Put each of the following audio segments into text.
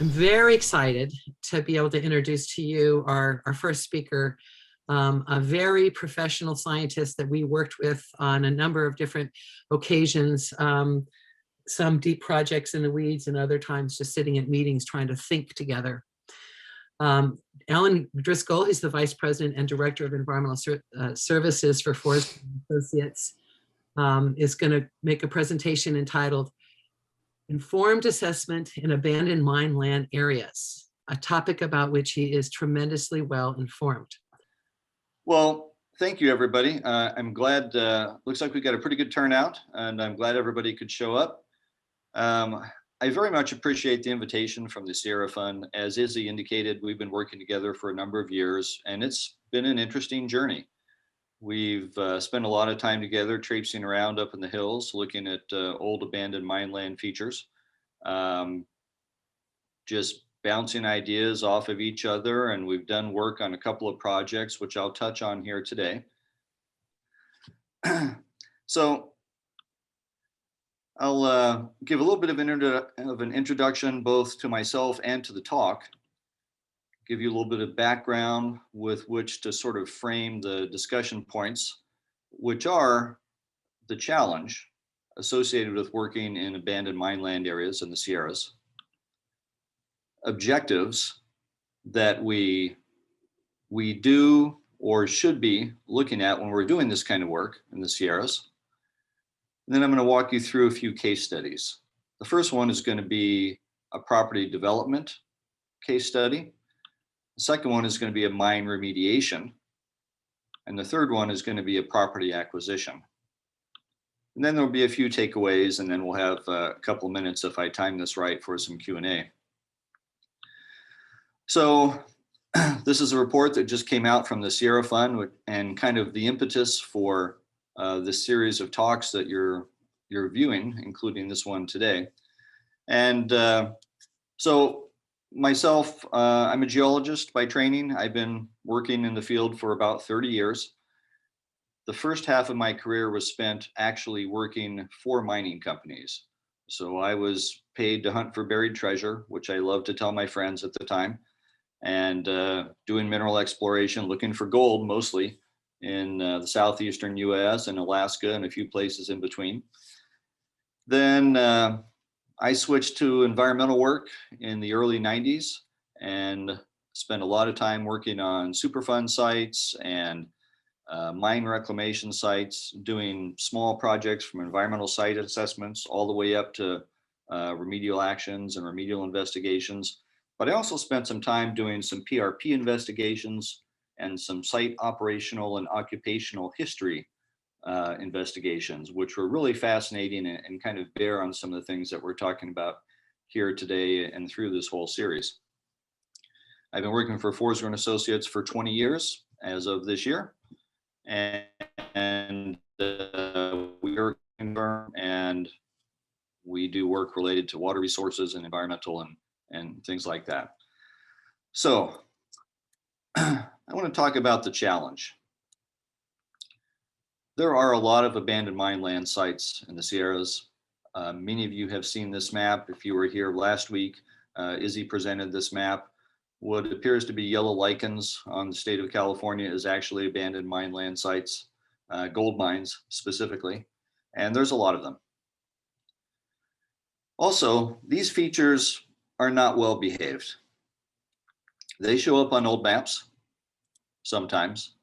I'm very excited to be able to introduce to you our first speaker, a very professional scientist that we worked with on a number of different occasions, some deep projects in the weeds and other times just sitting at meetings trying to think together. Alan Driscoll, who's the Vice President and Director of Environmental Services for Forsgren Associates, is going to make a presentation entitled Informed Assessment in Abandoned Mine Land Areas, a topic about which he is tremendously well informed. Well, thank you, everybody. I'm glad, looks like we got a pretty good turnout, and I'm glad everybody could show up. I very much appreciate the invitation from the Sierra Fund. As Izzy indicated, we've been working together for a number of years, and it's been an interesting journey. We've spent a lot of time together traipsing around up in the hills, looking at old abandoned mine land features, just bouncing ideas off of each other. And we've done work on a couple of projects, which I'll touch on here today. So I'll give a little bit of an introduction both to myself and to the talk, give you a little bit of background with which to sort of frame the discussion points, which are the challenge associated with working in abandoned mine land areas in the Sierras, objectives that we do or should be looking at when we're doing this kind of work in the Sierras. And then I'm going to walk you through a few case studies. The first one is going to be a property development case study. The second one is going to be a mine remediation. And the third one is going to be a property acquisition. And then there'll be a few takeaways, and then we'll have a couple of minutes, if I time this right, for some Q&A. So this is a report that just came out from the Sierra Fund and kind of the impetus for this series of talks that you're viewing, including this one today. And so myself, I'm a geologist by training. I've been working in the field for about 30 years. The first half of my career was spent actually working for mining companies. So I was paid to hunt for buried treasure, which I loved to tell my friends at the time, and doing mineral exploration, looking for gold mostly in the southeastern US and Alaska and a few places in between. Then I switched to environmental work in the early 90s and spent a lot of time working on Superfund sites and mine reclamation sites, doing small projects from environmental site assessments all the way up to remedial actions and remedial investigations. But I also spent some time doing some PRP investigations and some site operational and occupational history investigations, which were really fascinating and kind of bear on some of the things that we're talking about here today and through this whole series. I've been working for Forsgren Associates for 20 years as of this year, and we are a firm, and we do work related to water resources and environmental and things like that. So I want to talk about the challenge. There are a lot of abandoned mine land sites in the Sierras. Many of you have seen this map. If you were here last week, Izzy presented this map. What appears to be yellow lichens on the state of California is actually abandoned mine land sites, gold mines specifically, and there's a lot of them. Also, these features are not well behaved. They show up on old maps sometimes.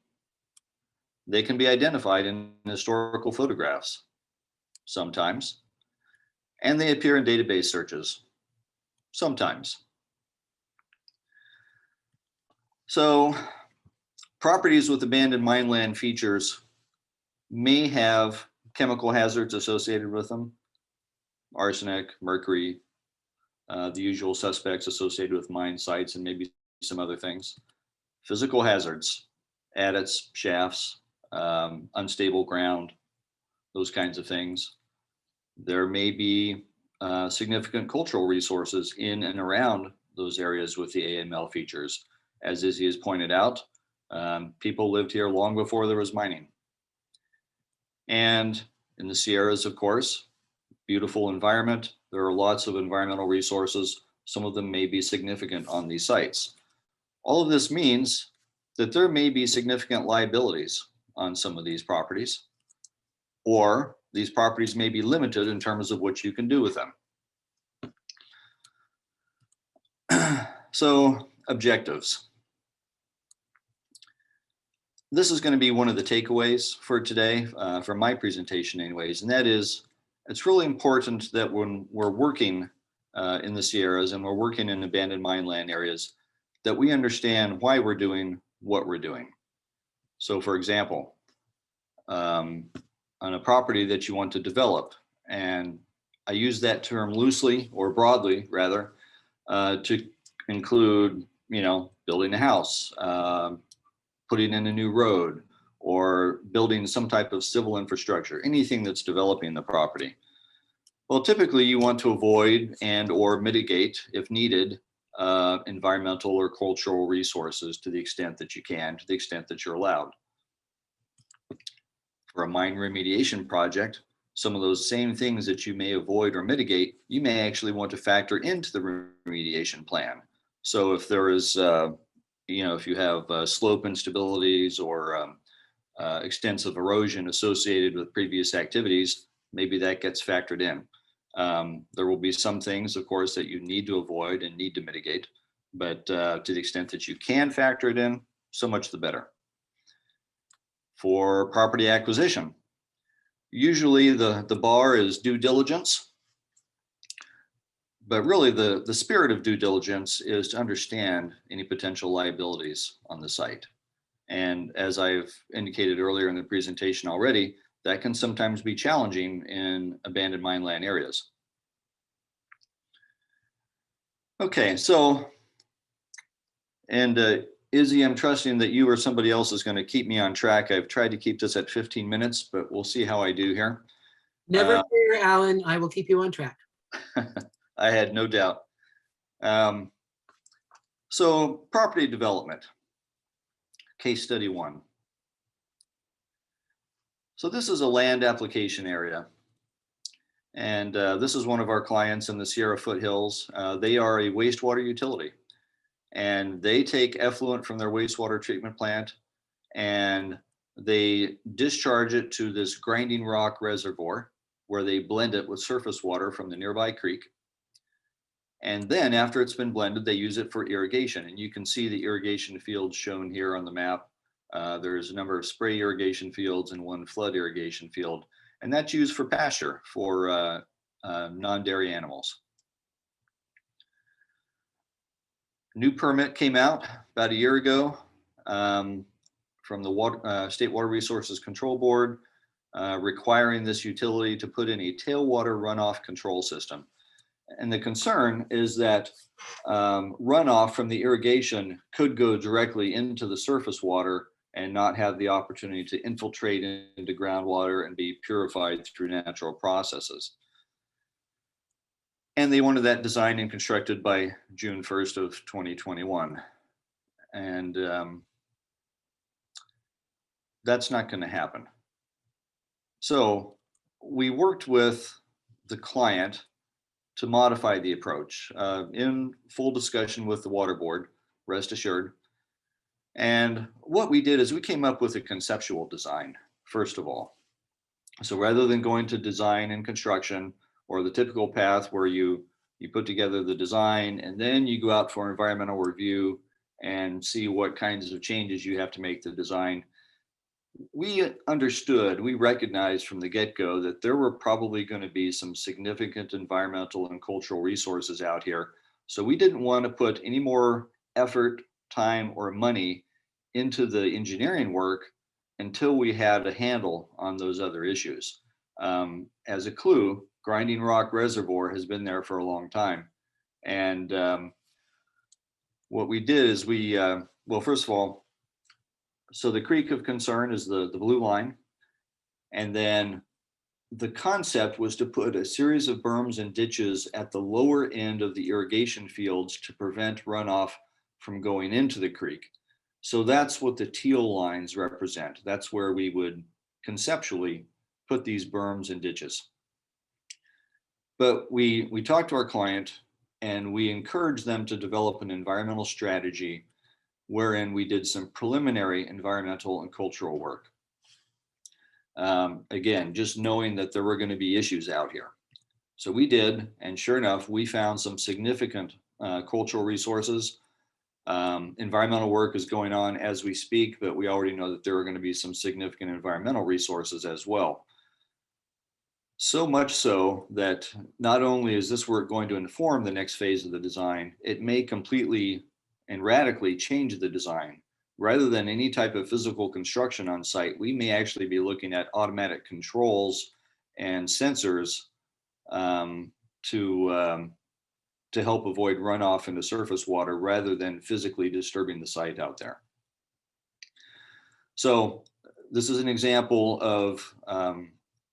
They can be identified in historical photographs sometimes, and they appear in database searches sometimes. So properties with abandoned mine land features may have chemical hazards associated with them: arsenic, mercury, the usual suspects associated with mine sites, and maybe some other things. Physical hazards, adits, shafts, unstable ground, those kinds of things. There may be significant cultural resources in and around those areas with the AML features. As Izzy has pointed out, people lived here long before there was mining. And in the Sierras, of course, beautiful environment. There are lots of environmental resources, Some of them may be significant on these sites. All of this means that there may be significant liabilities on some of these properties, or these properties may be limited in terms of what you can do with them. So, objectives. This is going to be one of the takeaways for today, from my presentation anyways, and that is, it's really important that when we're working in the Sierras and we're working in abandoned mine land areas, that we understand why we're doing what we're doing. So for example, on a property that you want to develop, and I use that term loosely or broadly rather, to include, building a house, putting in a new road, or building some type of civil infrastructure, anything that's developing the property. Well, typically you want to avoid and or mitigate, if needed, environmental or cultural resources to the extent that you can, to the extent that you're allowed. For a mine remediation project, some of those same things that you may avoid or mitigate, you may actually want to factor into the remediation plan. So if there is, if you have slope instabilities or extensive erosion associated with previous activities, maybe that gets factored in. There will be some things, of course, that you need to avoid and need to mitigate, but to the extent that you can factor it in, so much the better. For property acquisition, usually the bar is due diligence, but really the spirit of due diligence is to understand any potential liabilities on the site. And as I've indicated earlier in the presentation already, that can sometimes be challenging in abandoned mine land areas. Okay, so, and Izzy, I'm trusting that you or somebody else is going to keep me on track. I've tried to keep this at 15 minutes, but we'll see how I do here. Never fear, Alan. I will keep you on track. I had no doubt. So property development, case study 1. So this is a land application area. And this is one of our clients in the Sierra foothills. They are a wastewater utility, and they take effluent from their wastewater treatment plant and they discharge it to this grinding rock reservoir where they blend it with surface water from the nearby creek. And then after it's been blended, they use it for irrigation. And you can see the irrigation fields shown here on the map. There's a number of spray irrigation fields and one flood irrigation field. And that's used for pasture for non-dairy animals. New permit came out about a year ago from the State Water Resources Control Board, requiring this utility to put in a tailwater runoff control system. And the concern is that runoff from the irrigation could go directly into the surface water and not have the opportunity to infiltrate into groundwater and be purified through natural processes. And they wanted that designed and constructed by June 1st of 2021. And that's not going to happen. So we worked with the client to modify the approach in full discussion with the water board, rest assured. And what we did is we came up with a conceptual design, first of all. So rather than going to design and construction or the typical path where you put together the design and then you go out for environmental review and see what kinds of changes you have to make to the design, we recognized from the get-go that there were probably going to be some significant environmental and cultural resources out here. So we didn't want to put any more effort, time, or money into the engineering work until we had a handle on those other issues. As a clue, Grinding Rock Reservoir has been there for a long time. And what we did is well, first of all, so the creek of concern is the blue line. And then the concept was to put a series of berms and ditches at the lower end of the irrigation fields to prevent runoff from going into the creek. So that's what the teal lines represent. That's where we would conceptually put these berms and ditches. But we talked to our client, and we encouraged them to develop an environmental strategy wherein we did some preliminary environmental and cultural work. Again, just knowing that there were going to be issues out here. So we did, and sure enough, we found some significant cultural resources. Environmental work is going on as we speak, but we already know that there are going to be some significant environmental resources as well. So much so that not only is this work going to inform the next phase of the design, it may completely and radically change the design. Rather than any type of physical construction on site, we may actually be looking at automatic controls and sensors to help avoid runoff into surface water rather than physically disturbing the site out there. So this is an example of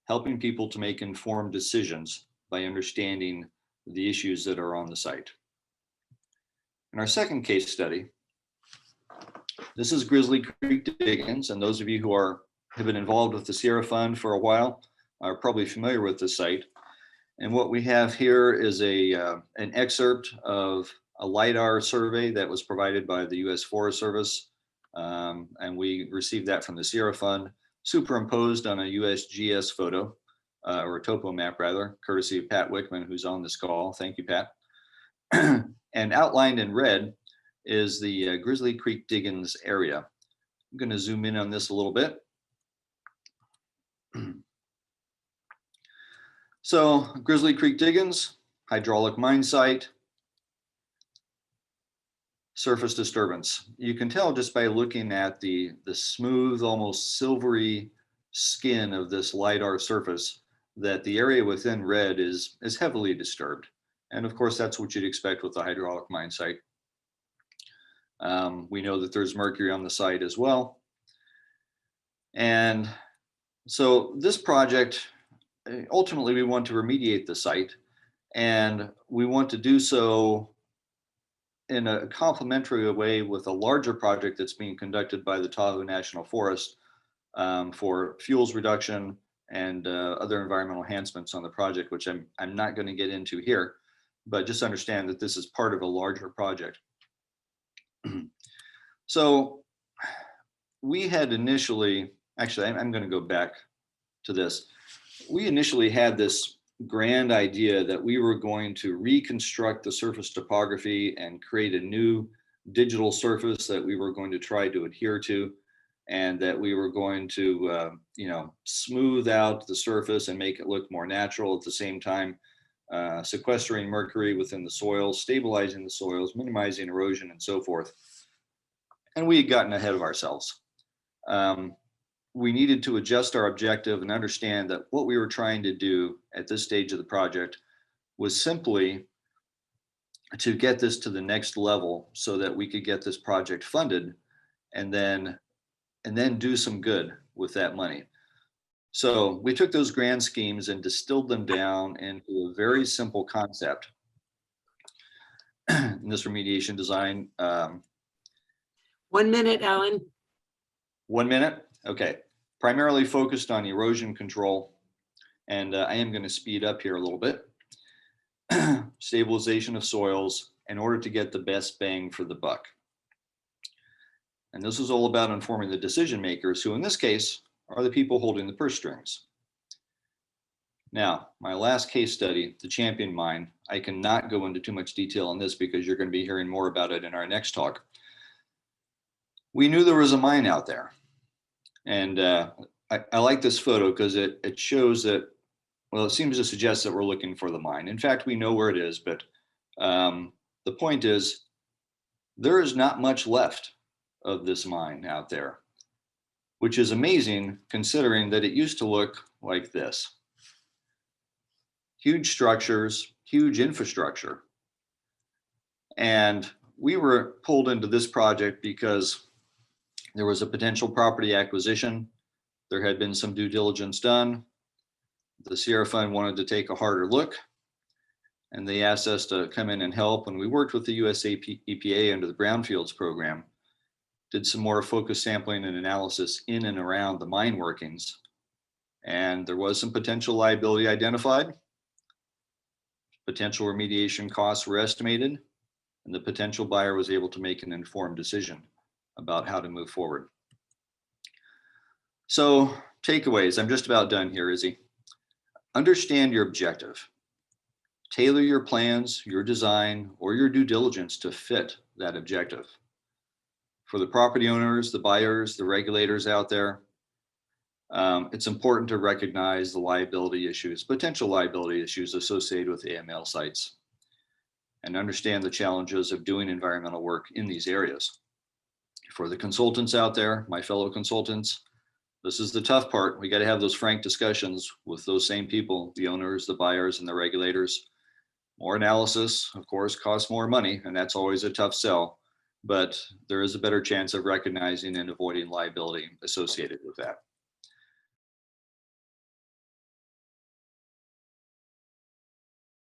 helping people to make informed decisions by understanding the issues that are on the site. In our second case study, this is Grizzly Creek Diggings, and those of you who have been involved with the Sierra Fund for a while are probably familiar with the site. And what we have here is an excerpt of a LiDAR survey that was provided by the U.S. Forest Service, and we received that from the Sierra Fund, superimposed on a USGS photo, or a topo map rather, courtesy of Pat Wickman, who's on this call. Thank you, Pat. And outlined in red is the Grizzly Creek Diggings area. I'm going to zoom in on this a little bit. So Grizzly Creek Diggings, hydraulic mine site, surface disturbance. You can tell just by looking at the smooth, almost silvery skin of this LiDAR surface that the area within red is heavily disturbed. And of course, that's what you'd expect with a hydraulic mine site. We know that there's mercury on the site as well. And so this project, ultimately, we want to remediate the site, and we want to do so in a complementary way with a larger project that's being conducted by the Tahoe National Forest for fuels reduction and other environmental enhancements on the project, which I'm not going to get into here, but just understand that this is part of a larger project. So we had initially, actually, I'm going to go back to this. We initially had this grand idea that we were going to reconstruct the surface topography and create a new digital surface that we were going to try to adhere to, and that we were going to, smooth out the surface and make it look more natural, at the same time sequestering mercury within the soils, stabilizing the soils, minimizing erosion, and so forth. And we had gotten ahead of ourselves. We needed to adjust our objective and understand that what we were trying to do at this stage of the project was simply to get this to the next level so that we could get this project funded and then do some good with that money. So we took those grand schemes and distilled them down into a very simple concept in this remediation design. 1 minute, Alan. 1 minute? Okay. Primarily focused on erosion control. And I am going to speed up here a little bit. Stabilization of soils in order to get the best bang for the buck. And this is all about informing the decision makers, who in this case are the people holding the purse strings. Now, my last case study, the Champion Mine, I cannot go into too much detail on this because you're going to be hearing more about it in our next talk. We knew there was a mine out there. And I like this photo because it shows that, well, it seems to suggest that we're looking for the mine. In fact, we know where it is, but the point is there is not much left of this mine out there, which is amazing considering that it used to look like this. Huge structures, huge infrastructure. And we were pulled into this project because there was a potential property acquisition. There had been some due diligence done. The Sierra Fund wanted to take a harder look, and they asked us to come in and help. And we worked with the US EPA under the Brownfields program, did some more focused sampling and analysis in and around the mine workings. And there was some potential liability identified, Potential remediation costs were estimated, and the potential buyer was able to make an informed decision about how to move forward. So, takeaways. I'm just about done here, Izzy. Understand your objective. Tailor your plans, your design, or your due diligence to fit that objective. For the property owners, the buyers, the regulators out there, it's important to recognize the liability issues, potential liability issues associated with AML sites, and understand the challenges of doing environmental work in these areas. For the consultants out there, my fellow consultants, this is the tough part. We got to have those frank discussions with those same people, the owners, the buyers, and the regulators. More analysis, of course, costs more money, and that's always a tough sell, but there is a better chance of recognizing and avoiding liability associated with that.